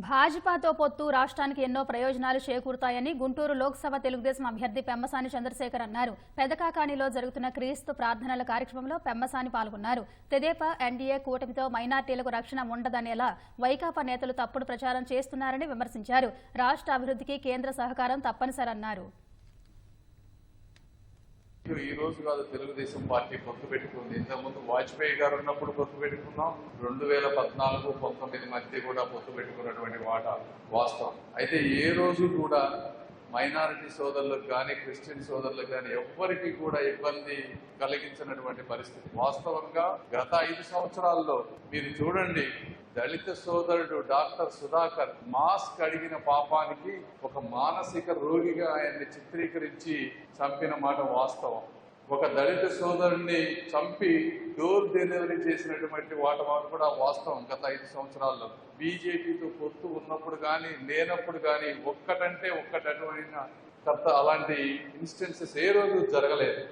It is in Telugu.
భాజపాతో పొత్తు రాష్ట్రానికి ఎన్నో ప్రయోజనాలు చేకూరుతాయని గుంటూరు లోక్సభ తెలుగుదేశం అభ్యర్థి పెమ్మసాని చంద్రశేఖర్ అన్నారు. పెదకాకాణిలో జరుగుతున్న క్రీస్తు ప్రార్థనల కార్యక్రమంలో పెమ్మసాని పాల్గొన్నారు. తెదేపా ఎన్డీఏ కూటమితో మైనార్టీలకు రక్షణ ఉండదనేలా వైకాపా నేతలు తప్పుడు ప్రచారం చేస్తున్నారని విమర్శించారు. రాష్ట్ర అభివృద్ధికి కేంద్ర సహకారం తప్పనిసరన్నారు. ఈ రోజు కాదు తెలుగుదేశం పార్టీ పొత్తు పెట్టుకుంది. ఇంతకుముందు వాజ్పేయి గారు ఉన్నప్పుడు పొత్తు పెట్టుకున్నాం. 2014-19 మధ్య కూడా పొత్తు పెట్టుకున్నటువంటి మాట వాస్తవం. అయితే ఏ రోజు కూడా మైనారిటీ సోదరులకు కానీ క్రిస్టియన్ సోదరులకు కానీ ఎవ్వరికి కూడా ఇబ్బంది కలిగించినటువంటి పరిస్థితి. వాస్తవంగా గత 5 సంవత్సరాల్లో మీరు చూడండి, దళిత సోదరుడు డాక్టర్ సుధాకర్ మాస్క్ అడిగిన పాపానికి ఒక మానసిక రోగిగా ఆయన్ని చిత్రీకరించి చంపిన మాట వాస్తవం. ఒక దళిత సోదరుడిని చంపి డోర్ డెలివరీ చేసినటువంటి మాట కూడా వాస్తవం. గత 5 సంవత్సరాల్లో బీజేపీతో పొత్తు ఉన్నప్పుడు కానీ లేనప్పుడు కానీ ఒక్కటంటే ఒక్కటటువంటి అలాంటి ఇన్స్టెన్సెస్ ఏ రోజు జరగలేదు.